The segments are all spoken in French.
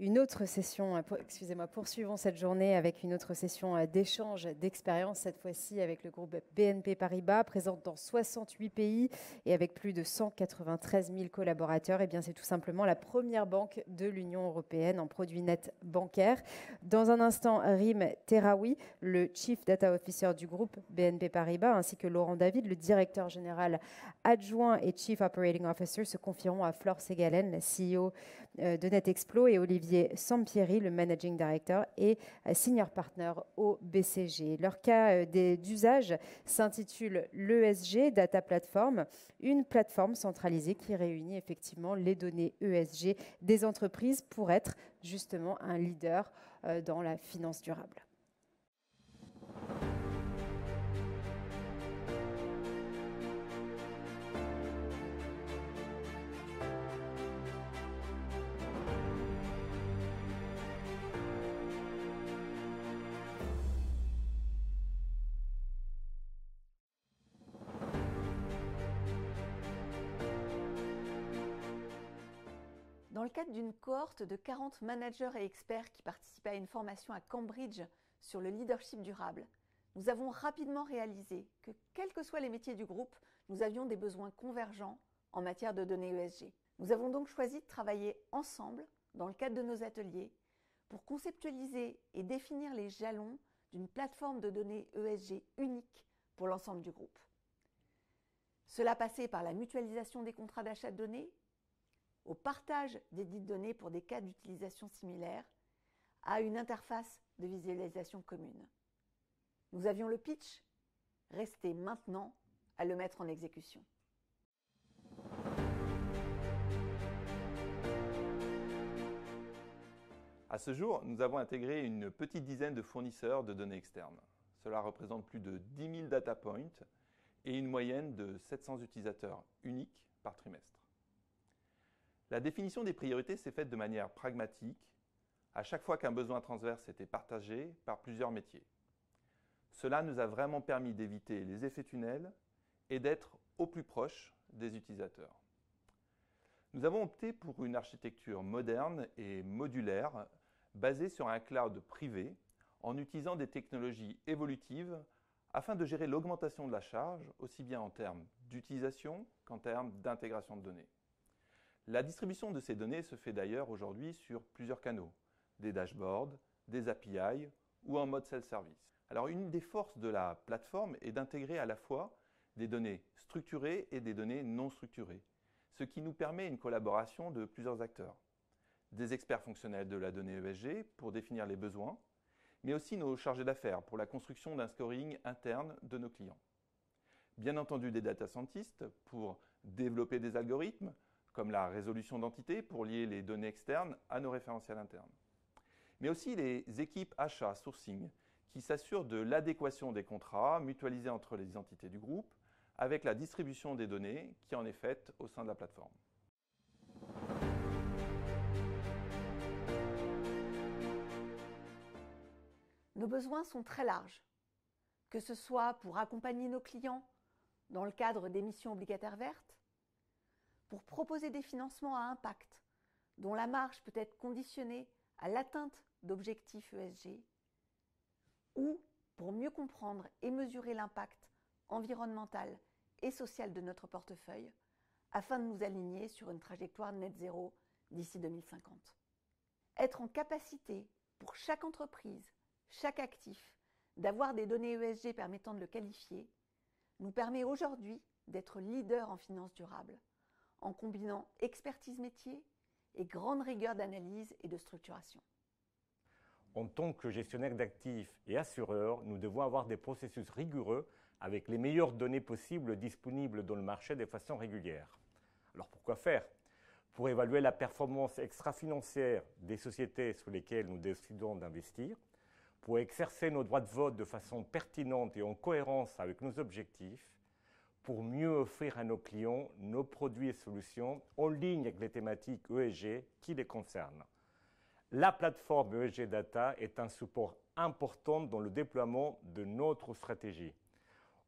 une autre session, poursuivons cette journée avec une autre session d'échange d'expériences, cette fois-ci avec le groupe BNP Paribas, présent dans 68 pays et avec plus de 193 000 collaborateurs. Et bien, c'est tout simplement la première banque de l'Union européenne en produits nets bancaires. Dans un instant, Rim Terraoui, le Chief Data Officer du groupe BNP Paribas, ainsi que Laurent David, le directeur général adjoint et Chief Operating Officer, se confieront à Flore Segalen, la CEO de NetExplo, et Olivier Sampieri, le Managing Director et Senior Partner au BCG. Leur cas d'usage s'intitule l'ESG Data Platform, une plateforme centralisée qui réunit effectivement les données ESG des entreprises pour être justement un leader dans la finance durable. Dans le cadre d'une cohorte de 40 managers et experts qui participaient à une formation à Cambridge sur le leadership durable, nous avons rapidement réalisé que, quels que soient les métiers du groupe, nous avions des besoins convergents en matière de données ESG. Nous avons donc choisi de travailler ensemble, dans le cadre de nos ateliers, pour conceptualiser et définir les jalons d'une plateforme de données ESG unique pour l'ensemble du groupe. Cela passait par la mutualisation des contrats d'achat de données, au partage des dites données pour des cas d'utilisation similaires, à une interface de visualisation commune. Nous avions le pitch, restait maintenant à le mettre en exécution. À ce jour, nous avons intégré une petite dizaine de fournisseurs de données externes. Cela représente plus de 10 000 data points et une moyenne de 700 utilisateurs uniques par trimestre. La définition des priorités s'est faite de manière pragmatique, à chaque fois qu'un besoin transverse était partagé par plusieurs métiers. Cela nous a vraiment permis d'éviter les effets tunnels et d'être au plus proche des utilisateurs. Nous avons opté pour une architecture moderne et modulaire basée sur un cloud privé en utilisant des technologies évolutives afin de gérer l'augmentation de la charge aussi bien en termes d'utilisation qu'en termes d'intégration de données. La distribution de ces données se fait d'ailleurs aujourd'hui sur plusieurs canaux, des dashboards, des API ou en mode self-service. Alors une des forces de la plateforme est d'intégrer à la fois des données structurées et des données non structurées, ce qui nous permet une collaboration de plusieurs acteurs. Des experts fonctionnels de la donnée ESG pour définir les besoins, mais aussi nos chargés d'affaires pour la construction d'un scoring interne de nos clients. Bien entendu des data scientists pour développer des algorithmes, comme la résolution d'entités pour lier les données externes à nos référentiels internes. Mais aussi les équipes achats, sourcing, qui s'assurent de l'adéquation des contrats mutualisés entre les entités du groupe avec la distribution des données qui en est faite au sein de la plateforme. Nos besoins sont très larges, que ce soit pour accompagner nos clients dans le cadre d'émissions obligataires vertes, pour proposer des financements à impact, dont la marge peut être conditionnée à l'atteinte d'objectifs ESG, ou pour mieux comprendre et mesurer l'impact environnemental et social de notre portefeuille, afin de nous aligner sur une trajectoire net zéro d'ici 2050. Être en capacité pour chaque entreprise, chaque actif, d'avoir des données ESG permettant de le qualifier, nous permet aujourd'hui d'être leader en finance durable, en combinant expertise métier et grande rigueur d'analyse et de structuration. En tant que gestionnaire d'actifs et assureur, nous devons avoir des processus rigoureux avec les meilleures données possibles disponibles dans le marché de façon régulière. Alors pourquoi faire? Pour évaluer la performance extra-financière des sociétés sur lesquelles nous décidons d'investir, pour exercer nos droits de vote de façon pertinente et en cohérence avec nos objectifs, pour mieux offrir à nos clients nos produits et solutions en ligne avec les thématiques ESG qui les concernent. La plateforme ESG Data est un support important dans le déploiement de notre stratégie,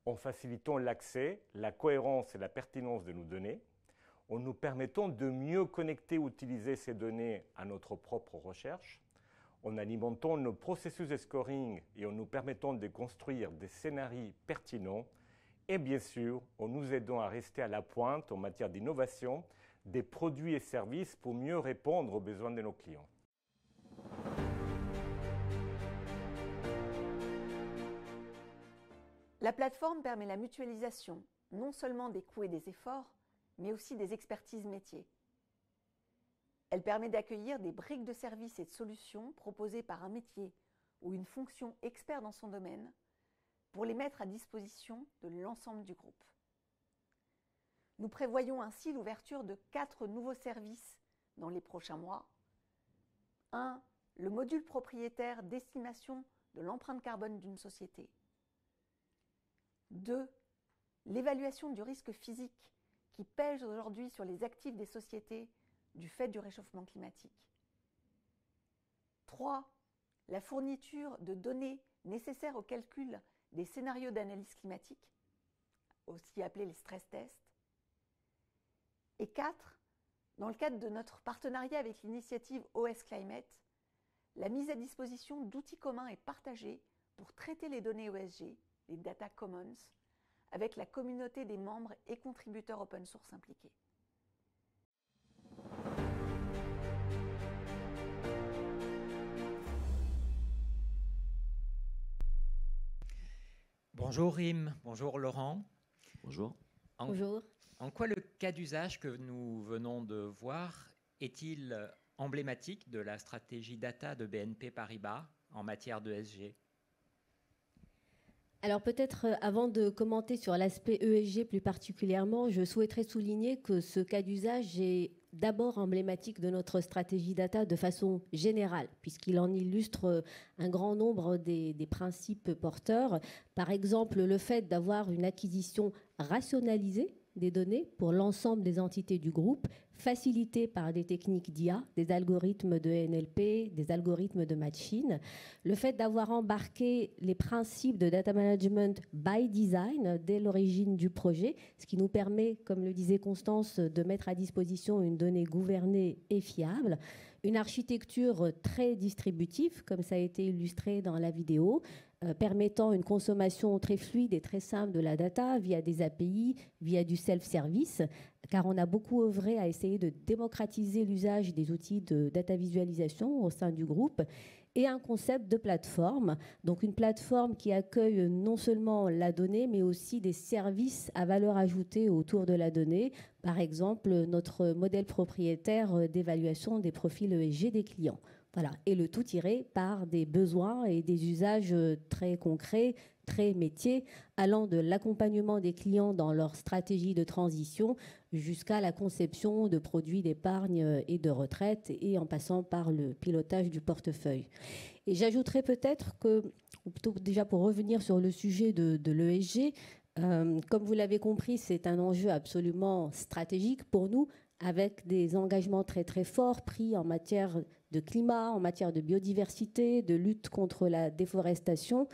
en facilitant l'accès, la cohérence et la pertinence de nos données, en nous permettant de mieux connecter ou utiliser ces données à notre propre recherche, en alimentant nos processus de scoring et en nous permettant de construire des scénarios pertinents, et bien sûr en nous aidant à rester à la pointe en matière d'innovation des produits et services pour mieux répondre aux besoins de nos clients. La plateforme permet la mutualisation, non seulement des coûts et des efforts, mais aussi des expertises métiers. Elle permet d'accueillir des briques de services et de solutions proposées par un métier ou une fonction expert dans son domaine pour les mettre à disposition de l'ensemble du groupe. Nous prévoyons ainsi l'ouverture de 4 nouveaux services dans les prochains mois. 1. Le module propriétaire d'estimation de l'empreinte carbone d'une société. 2. L'évaluation du risque physique qui pèse aujourd'hui sur les actifs des sociétés du fait du réchauffement climatique. 3. La fourniture de données nécessaires au calcul des scénarios d'analyse climatique, aussi appelés les stress tests. Et 4. Dans le cadre de notre partenariat avec l'initiative OS Climate, la mise à disposition d'outils communs et partagés pour traiter les données ESG, les Data Commons, avec la communauté des membres et contributeurs open source impliqués. Bonjour Rim, bonjour Laurent. Bonjour. Bonjour. En quoi le cas d'usage que nous venons de voir est-il emblématique de la stratégie data de BNP Paribas en matière d'ESG ? Alors peut-être avant de commenter sur l'aspect ESG plus particulièrement, je souhaiterais souligner que ce cas d'usage est d'abord emblématique de notre stratégie data de façon générale, puisqu'il en illustre un grand nombre des principes porteurs. Par exemple, le fait d'avoir une acquisition rationalisée des données pour l'ensemble des entités du groupe, facilitées par des techniques d'IA, des algorithmes de NLP, des algorithmes de machine. Le fait d'avoir embarqué les principes de data management by design dès l'origine du projet, ce qui nous permet, comme le disait Constance, de mettre à disposition une donnée gouvernée et fiable. Une architecture très distributive, comme ça a été illustré dans la vidéo, permettant une consommation très fluide et très simple de la data via des API, via du self-service, car on a beaucoup œuvré à essayer de démocratiser l'usage des outils de data visualisation au sein du groupe, et un concept de plateforme, donc une plateforme qui accueille non seulement la donnée, mais aussi des services à valeur ajoutée autour de la donnée, par exemple notre modèle propriétaire d'évaluation des profils ESG des clients. Voilà. Et le tout tiré par des besoins et des usages très concrets, très métiers, allant de l'accompagnement des clients dans leur stratégie de transition jusqu'à la conception de produits d'épargne et de retraite et en passant par le pilotage du portefeuille. Et j'ajouterais peut-être que, ou plutôt déjà pour revenir sur le sujet de l'ESG, comme vous l'avez compris, c'est un enjeu absolument stratégique pour nous, avec des engagements très très forts pris en matière de climat, en matière de biodiversité, de lutte contre la déforestation,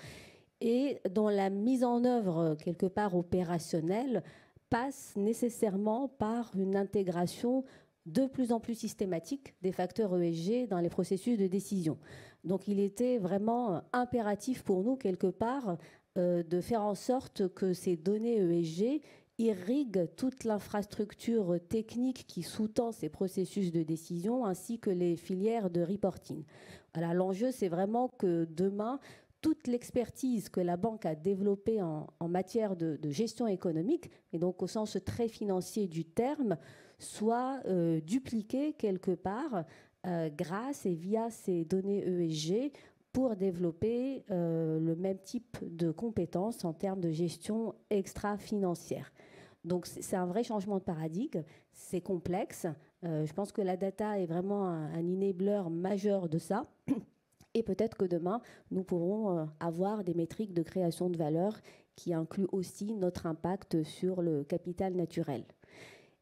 et dont la mise en œuvre quelque part opérationnelle passe nécessairement par une intégration de plus en plus systématique des facteurs ESG dans les processus de décision. Donc il était vraiment impératif pour nous quelque part de faire en sorte que ces données ESG irrigue toute l'infrastructure technique qui sous-tend ces processus de décision ainsi que les filières de reporting. Voilà, l'enjeu, c'est vraiment que demain, toute l'expertise que la banque a développée en matière de gestion économique, et donc au sens très financier du terme, soit dupliquée quelque part grâce et via ces données ESG pour développer le même type de compétences en termes de gestion extra-financière. Donc c'est un vrai changement de paradigme, c'est complexe. Je pense que la data est vraiment un enabler majeur de ça. Et peut-être que demain, nous pourrons avoir des métriques de création de valeur qui incluent aussi notre impact sur le capital naturel.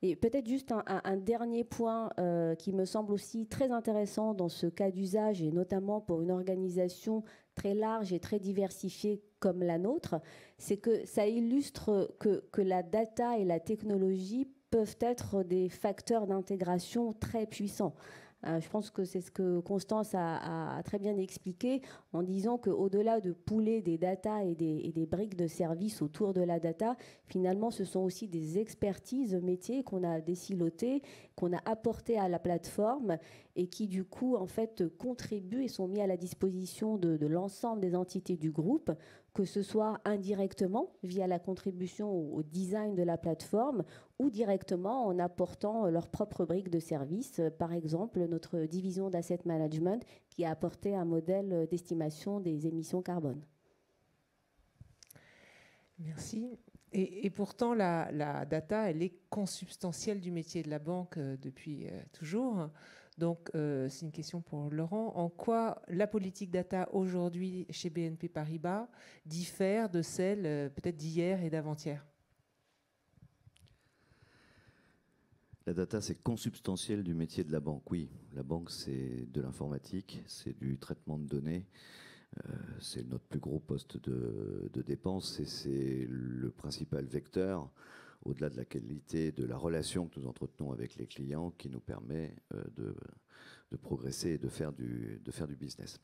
Et peut-être juste un dernier point qui me semble aussi très intéressant dans ce cas d'usage, et notamment pour une organisation très large et très diversifiée comme la nôtre, c'est que ça illustre que la data et la technologie peuvent être des facteurs d'intégration très puissants. Je pense que c'est ce que Constance a très bien expliqué en disant qu'au-delà de pooler des data et des briques de services autour de la data, finalement, ce sont aussi des expertises métiers qu'on a désilotées, qu'on a apportées à la plateforme et qui, du coup, en fait, contribuent et sont mis à la disposition de l'ensemble des entités du groupe, que ce soit indirectement via la contribution au design de la plateforme ou directement en apportant leurs propres briques de service. Par exemple, notre division d'asset management qui a apporté un modèle d'estimation des émissions carbone. Merci. Et pourtant, la data, elle est consubstantielle du métier de la banque depuis toujours. Donc, c'est une question pour Laurent. En quoi la politique data aujourd'hui chez BNP Paribas diffère de celle peut-être d'hier et d'avant-hier? La data, c'est consubstantiel du métier de la banque. Oui, la banque, c'est de l'informatique, c'est du traitement de données, c'est notre plus gros poste de dépenses et c'est le principal vecteur, au-delà de la qualité de la relation que nous entretenons avec les clients, qui nous permet de progresser et de faire du business.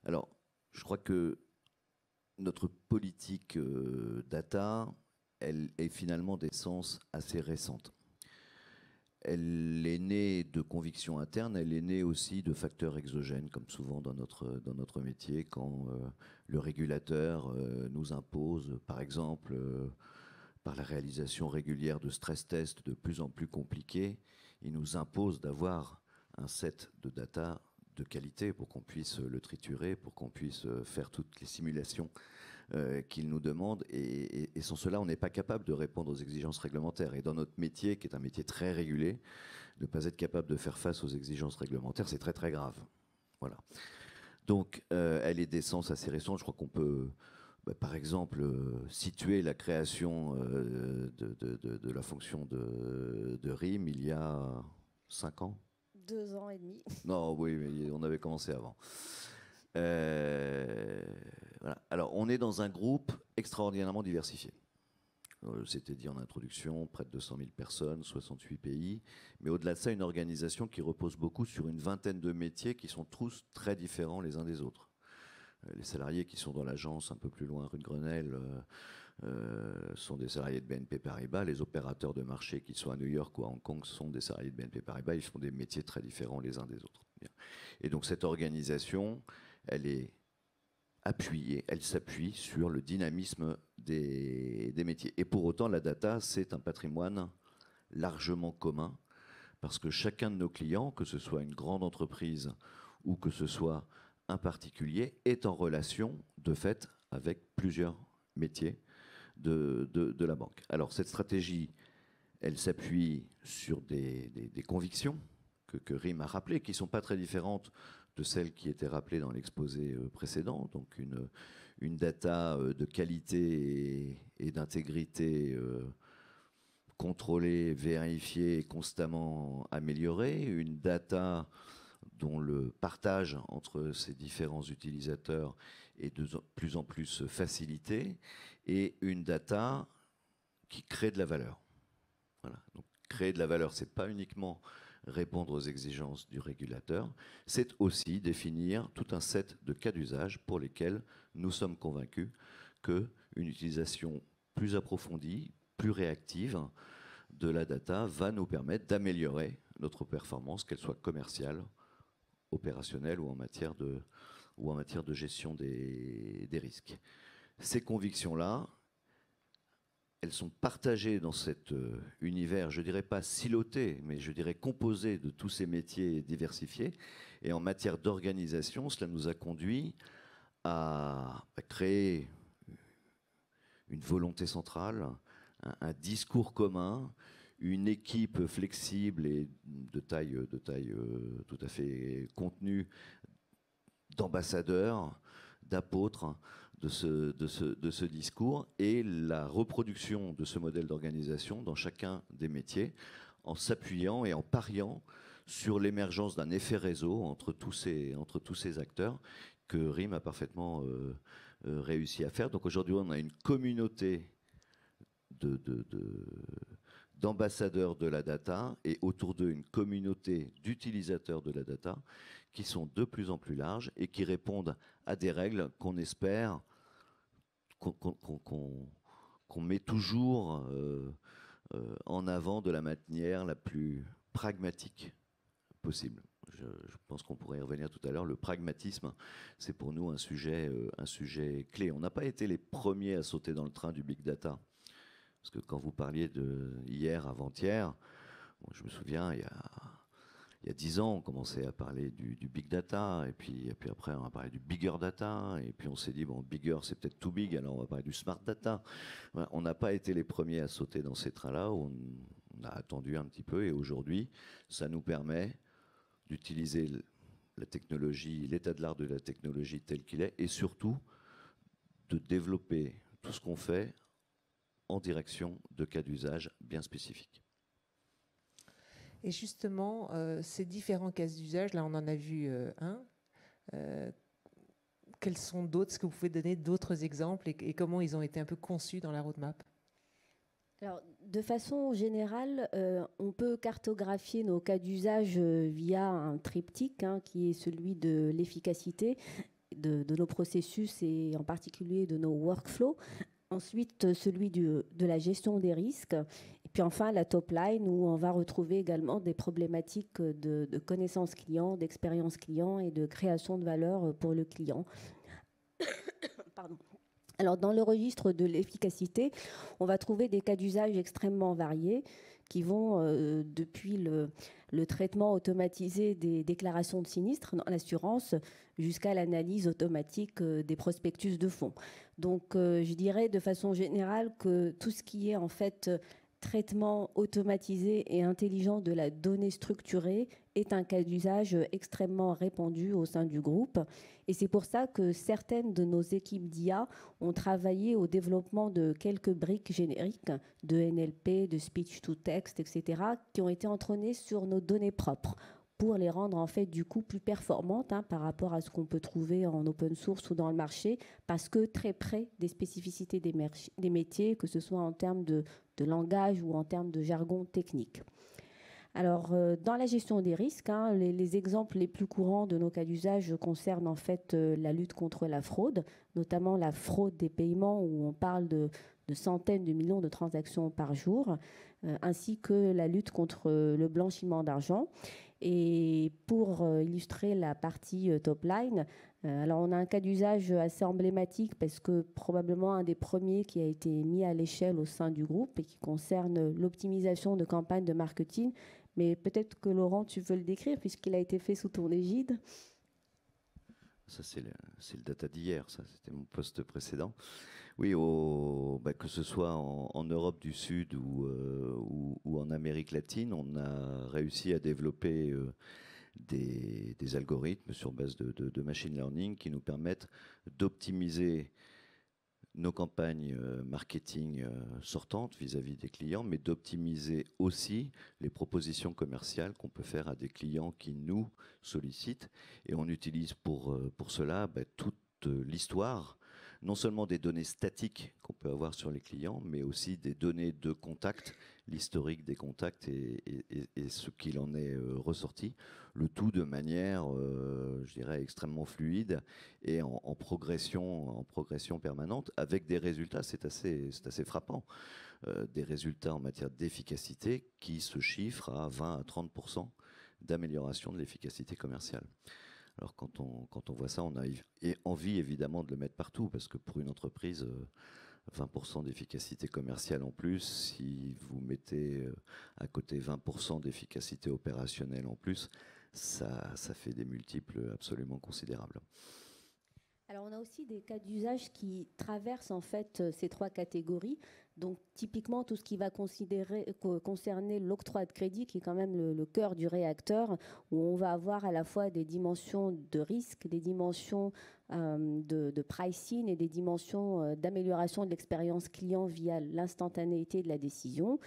Alors, je crois que notre politique data, elle est finalement d'essence assez récente. Elle est née de convictions internes, elle est née aussi de facteurs exogènes, comme souvent dans notre métier, quand le régulateur nous impose, par exemple, par la réalisation régulière de stress tests de plus en plus compliqués, il nous impose d'avoir un set de data de qualité pour qu'on puisse le triturer, pour qu'on puisse faire toutes les simulations qu'il nous demande, et sans cela, on n'est pas capable de répondre aux exigences réglementaires. Et dans notre métier, qui est un métier très régulé, ne pas être capable de faire face aux exigences réglementaires, c'est très très grave. Voilà. Donc, elle est d'essence assez récente. Je crois qu'on peut, par exemple, situer la création de la fonction de RIM il y a 5 ans. 2 ans et demi. Non, oui, mais on avait commencé avant. Voilà. Alors, on est dans un groupe extraordinairement diversifié. C'était dit en introduction, près de 200 000 personnes, 68 pays. Mais au-delà de ça, une organisation qui repose beaucoup sur une vingtaine de métiers qui sont tous très différents les uns des autres. Les salariés qui sont dans l'agence un peu plus loin, rue de Grenelle, sont des salariés de BNP Paribas. Les opérateurs de marché qui sont à New York ou à Hong Kong sont des salariés de BNP Paribas. Ils font des métiers très différents les uns des autres. Et donc cette organisation, elle est appuyée, elle s'appuie sur le dynamisme des métiers. Et pour autant, la data, c'est un patrimoine largement commun, parce que chacun de nos clients, que ce soit une grande entreprise ou que ce soit un particulier, est en relation, de fait, avec plusieurs métiers de la banque. Alors, cette stratégie, elle s'appuie sur des convictions que RIM a rappelées, qui ne sont pas très différentes de celles qui étaient rappelées dans l'exposé précédent. Donc, une data de qualité et d'intégrité contrôlée, vérifiée et constamment améliorée. Une data dont le partage entre ces différents utilisateurs est de plus en plus facilité, et une data qui crée de la valeur. Voilà. Donc, créer de la valeur, ce n'est pas uniquement répondre aux exigences du régulateur, c'est aussi définir tout un set de cas d'usage pour lesquels nous sommes convaincus qu'une utilisation plus approfondie, plus réactive de la data va nous permettre d'améliorer notre performance, qu'elle soit commerciale, opérationnelle ou en matière de gestion des risques. Ces convictions-là, elles sont partagées dans cet univers, je ne dirais pas siloté, mais je dirais composé de tous ces métiers diversifiés. Et en matière d'organisation, cela nous a conduit à créer une volonté centrale, un discours commun, une équipe flexible et de taille tout à fait contenue d'ambassadeurs, d'apôtres de ce discours, et la reproduction de ce modèle d'organisation dans chacun des métiers, en s'appuyant et en pariant sur l'émergence d'un effet réseau entre tous ces acteurs que RIM a parfaitement réussi à faire. Donc aujourd'hui, on a une communauté d'ambassadeurs de la data et autour d'eux une communauté d'utilisateurs de la data qui sont de plus en plus larges et qui répondent à des règles qu'on espère, qu'on met toujours en avant de la manière la plus pragmatique possible. Je pense qu'on pourrait y revenir tout à l'heure. Le pragmatisme, c'est pour nous un sujet clé. On n'a pas été les premiers à sauter dans le train du big data. Parce que quand vous parliez de hier, avant-hier, je me souviens, il y a 10 ans, on commençait à parler du big data, et puis après, on a parlé du bigger data, et puis on s'est dit, bon, bigger, c'est peut-être too big, alors on va parler du smart data. Voilà, on n'a pas été les premiers à sauter dans ces trains-là, on a attendu un petit peu, et aujourd'hui, ça nous permet d'utiliser la technologie, l'état de l'art de la technologie tel qu'il est, et surtout de développer tout ce qu'on fait en direction de cas d'usage bien spécifiques. Et justement, ces différents cas d'usage, là on en a vu un. Quels sont d'autres? Est-ce que vous pouvez donner d'autres exemples et comment ils ont été un peu conçus dans la roadmap? Alors, de façon générale, on peut cartographier nos cas d'usage via un triptyque qui est celui de l'efficacité de nos processus et en particulier de nos workflows. Ensuite, celui de la gestion des risques. Et puis enfin, la top line où on va retrouver également des problématiques de connaissance client, d'expérience client et de création de valeur pour le client. Pardon. Alors, dans le registre de l'efficacité, on va trouver des cas d'usage extrêmement variés qui vont depuis le traitement automatisé des déclarations de sinistres dans l'assurance jusqu'à l'analyse automatique des prospectus de fonds. Donc, je dirais de façon générale que tout ce qui est en fait traitement automatisé et intelligent de la donnée structurée est un cas d'usage extrêmement répandu au sein du groupe. Et c'est pour ça que certaines de nos équipes d'IA ont travaillé au développement de quelques briques génériques de NLP, de speech to text, etc., qui ont été entraînées sur nos données propres pour les rendre en fait du coup plus performantes par rapport à ce qu'on peut trouver en open source ou dans le marché, parce que très près des spécificités des métiers, que ce soit en termes de langage ou en termes de jargon technique. Alors, dans la gestion des risques, les exemples les plus courants de nos cas d'usage concernent en fait la lutte contre la fraude, notamment la fraude des paiements où on parle de centaines de millions de transactions par jour, ainsi que la lutte contre le blanchiment d'argent. Et pour illustrer la partie top line, alors on a un cas d'usage assez emblématique parce que probablement un des premiers qui a été mis à l'échelle au sein du groupe et qui concerne l'optimisation de campagnes de marketing. Mais peut-être que Laurent, tu veux le décrire puisqu'il a été fait sous ton égide. Ça, c'est le data d'hier, ça, c'était mon poste précédent. Oui, que ce soit en Europe du Sud ou en Amérique latine, on a réussi à développer des algorithmes sur base de machine learning qui nous permettent d'optimiser nos campagnes marketing sortantes vis-à-vis des clients, mais d'optimiser aussi les propositions commerciales qu'on peut faire à des clients qui nous sollicitent. Et on utilise pour cela toute l'histoire, non seulement des données statiques qu'on peut avoir sur les clients, mais aussi des données de contact, l'historique des contacts et ce qu'il en est ressorti, le tout de manière, je dirais, extrêmement fluide et en progression permanente, avec des résultats, c'est assez frappant, des résultats en matière d'efficacité qui se chiffrent à 20 à 30% d'amélioration de l'efficacité commerciale. Alors quand on voit ça, on a envie évidemment de le mettre partout, parce que pour une entreprise, 20% d'efficacité commerciale en plus, si vous mettez à côté 20% d'efficacité opérationnelle en plus, ça fait des multiples absolument considérables. Alors, on a aussi des cas d'usage qui traversent en fait ces trois catégories. Donc, typiquement, tout ce qui va concerner l'octroi de crédit, qui est quand même le cœur du réacteur, où on va avoir à la fois des dimensions de risque, des dimensions de pricing et des dimensions d'amélioration de l'expérience client via l'instantanéité de la décision.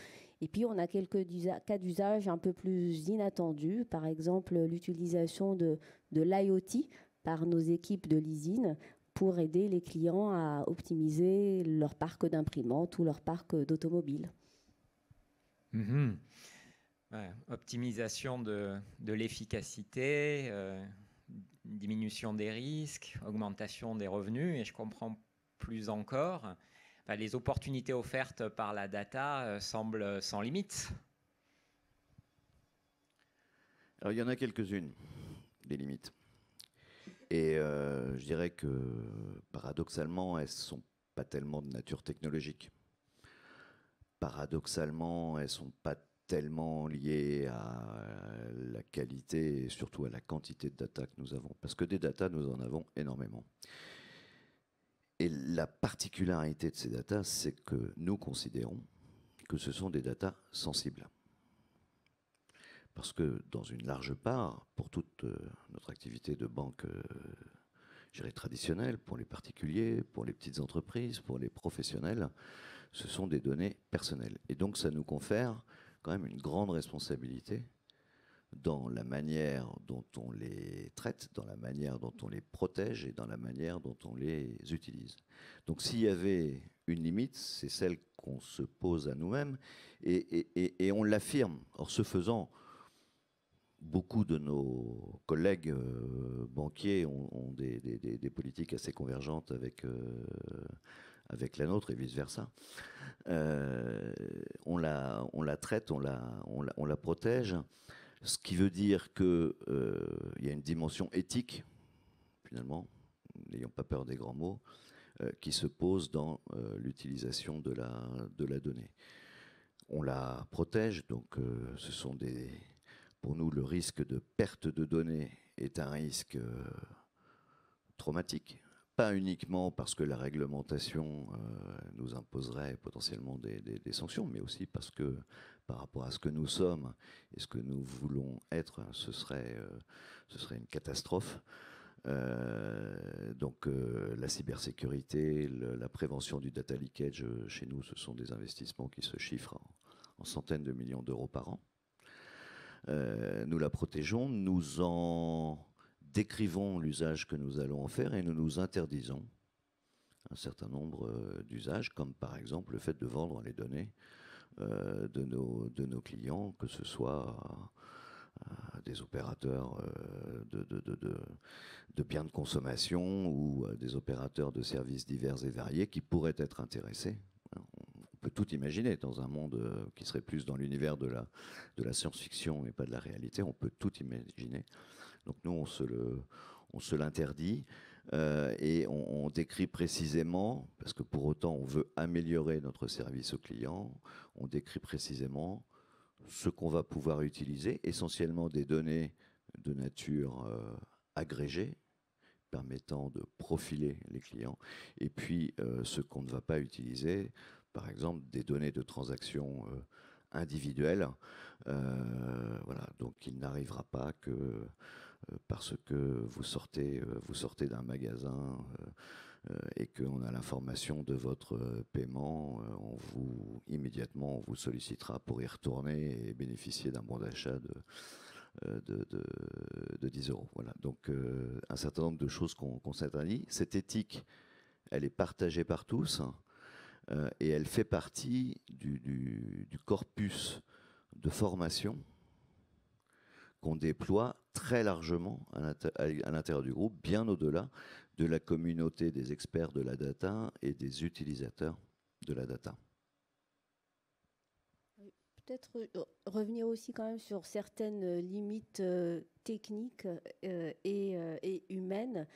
Et puis, on a quelques cas d'usage un peu plus inattendus, par exemple l'utilisation de l'IoT par nos équipes de leasing pour aider les clients à optimiser leur parc d'imprimantes ou leur parc d'automobiles. Ouais, optimisation de l'efficacité, diminution des risques, augmentation des revenus, et je comprends plus encore, les opportunités offertes par la data semblent sans limite. Alors il y en a quelques-unes, des limites. Et je dirais que paradoxalement, elles ne sont pas tellement de nature technologique. Paradoxalement, elles ne sont pas tellement liées à la qualité et surtout à la quantité de data que nous avons. Parce que des data, nous en avons énormément. Et la particularité de ces data, c'est que nous considérons que ce sont des data sensibles. Parce que dans une large part, pour toute notre activité de banque je dirais traditionnelle, pour les particuliers, pour les petites entreprises, pour les professionnels, ce sont des données personnelles. Et donc ça nous confère quand même une grande responsabilité dans la manière dont on les traite, dans la manière dont on les protège et dans la manière dont on les utilise. Donc s'il y avait une limite, c'est celle qu'on se pose à nous-mêmes et on l'affirme. Or, ce faisant, beaucoup de nos collègues banquiers ont des politiques assez convergentes avec la nôtre et vice-versa. On la traite, on la protège, ce qui veut dire qu'il y a une dimension éthique, finalement, n'ayons pas peur des grands mots, qui se pose dans l'utilisation de la donnée. On la protège, donc ce sont pour nous, le risque de perte de données est un risque traumatique. Pas uniquement parce que la réglementation nous imposerait potentiellement des sanctions, mais aussi parce que par rapport à ce que nous sommes et ce que nous voulons être, ce serait une catastrophe. Donc la cybersécurité, la prévention du data leakage, chez nous, ce sont des investissements qui se chiffrent en centaines de millions d'euros par an. Nous la protégeons, nous en décrivons l'usage que nous allons en faire et nous nous interdisons un certain nombre d'usages, comme par exemple le fait de vendre les données de nos clients, que ce soit à des opérateurs de biens de consommation ou à des opérateurs de services divers et variés qui pourraient être intéressés. On peut tout imaginer dans un monde qui serait plus dans l'univers de la science-fiction et pas de la réalité. On peut tout imaginer. Donc nous, on se l'interdit et on décrit précisément, parce que pour autant on veut améliorer notre service aux clients, on décrit précisément ce qu'on va pouvoir utiliser, essentiellement des données de nature agrégée, permettant de profiler les clients, et puis ce qu'on ne va pas utiliser, par exemple des données de transactions individuelles. Voilà, donc il n'arrivera pas que parce que vous sortez d'un magasin et qu'on a l'information de votre paiement, immédiatement on vous sollicitera pour y retourner et bénéficier d'un bon d'achat de 10 €. Voilà. Donc un certain nombre de choses qu'on s'interdit. Cette éthique, elle est partagée par tous et elle fait partie du corpus de formation qu'on déploie très largement à l'intérieur du groupe, bien au-delà de la communauté des experts de la data et des utilisateurs de la data. Peut-être revenir aussi quand même sur certaines limites techniques et humaines.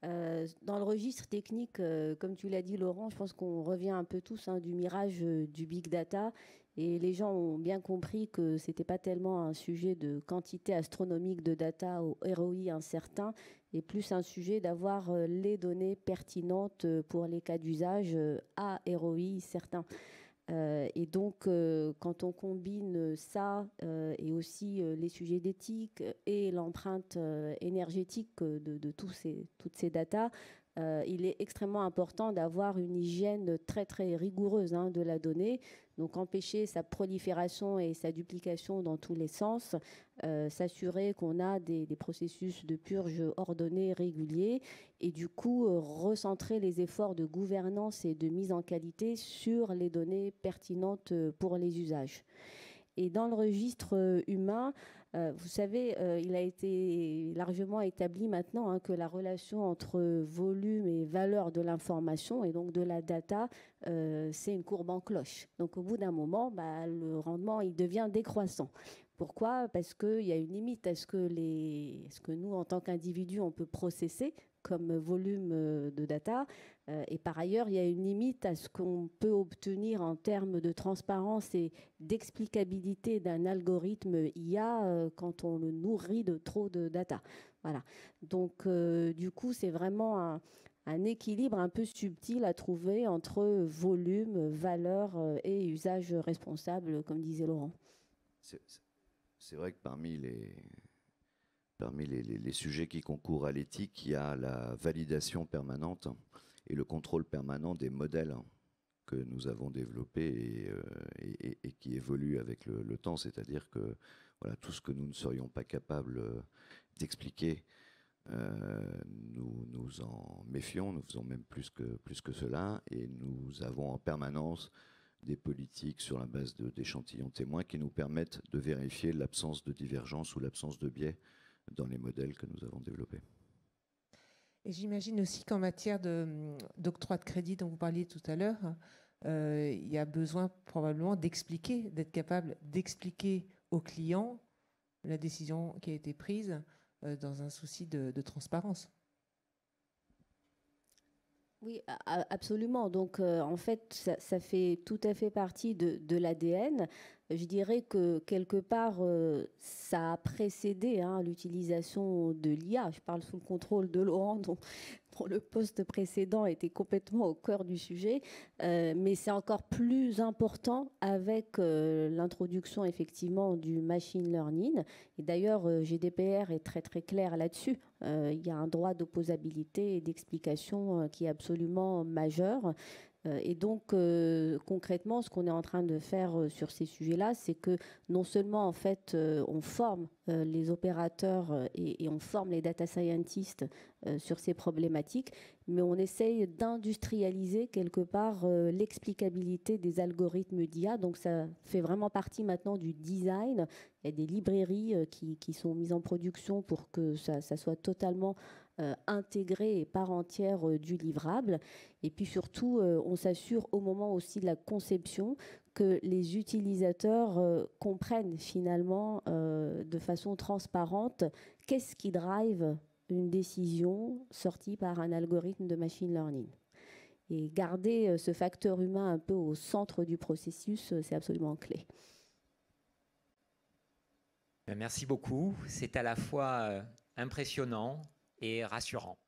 Dans le registre technique, comme tu l'as dit Laurent, je pense qu'on revient un peu tous du mirage du big data, et les gens ont bien compris que c'était pas tellement un sujet de quantité astronomique de data au ROI incertain, et plus un sujet d'avoir les données pertinentes pour les cas d'usage à ROI certain. Et donc, quand on combine ça et aussi les sujets d'éthique et l'empreinte énergétique de toutes ces datas, il est extrêmement important d'avoir une hygiène très très rigoureuse de la donnée. Donc empêcher sa prolifération et sa duplication dans tous les sens, s'assurer qu'on a des processus de purge ordonnés, réguliers, et du coup recentrer les efforts de gouvernance et de mise en qualité sur les données pertinentes pour les usages. Et dans le registre humain, vous savez, il a été largement établi maintenant hein, que la relation entre volume et valeur de l'information et donc de la data, c'est une courbe en cloche. Donc au bout d'un moment, bah, le rendement il devient décroissant. Pourquoi? Parce qu'il y a une limite à ce que nous, en tant qu'individus, on peut processer comme volume de data. Et par ailleurs, il y a une limite à ce qu'on peut obtenir en termes de transparence et d'explicabilité d'un algorithme IA quand on le nourrit de trop de data. Voilà. Donc, du coup, c'est vraiment un équilibre un peu subtil à trouver entre volume, valeur et usage responsable, comme disait Laurent. C'est vrai que parmi les sujets qui concourent à l'éthique, il y a la validation permanente et le contrôle permanent des modèles que nous avons développés et qui évoluent avec le temps. C'est-à-dire que voilà, tout ce que nous ne serions pas capables d'expliquer, nous en méfions, nous faisons même plus que cela, et nous avons en permanence des politiques sur la base d'échantillons témoins qui nous permettent de vérifier l'absence de divergence ou l'absence de biais dans les modèles que nous avons développés. Et j'imagine aussi qu'en matière d'octroi de crédit dont vous parliez tout à l'heure, il y a besoin probablement d'être capable d'expliquer aux clients la décision qui a été prise dans un souci de transparence. Oui, absolument. Donc, en fait, ça fait tout à fait partie de l'ADN. Je dirais que quelque part, ça a précédé hein, l'utilisation de l'IA. Je parle sous le contrôle de Laurent, dont le poste précédent était complètement au cœur du sujet. Mais c'est encore plus important avec l'introduction effectivement du machine learning. Et d'ailleurs, GDPR est très très clair là-dessus. Il y a un droit d'opposabilité et d'explication qui est absolument majeur. Et donc, concrètement, ce qu'on est en train de faire sur ces sujets-là, c'est que non seulement, en fait, on forme les opérateurs et on forme les data scientists sur ces problématiques, mais on essaye d'industrialiser quelque part l'explicabilité des algorithmes d'IA. Donc, ça fait vraiment partie maintenant du design. Il y a des librairies qui sont mises en production pour que ça soit totalement intégré et part entière du livrable. Et puis surtout, on s'assure au moment aussi de la conception que les utilisateurs comprennent finalement de façon transparente qu'est-ce qui drive une décision sortie par un algorithme de machine learning. Et garder ce facteur humain un peu au centre du processus, c'est absolument clé. Merci beaucoup. C'est à la fois impressionnant et rassurant.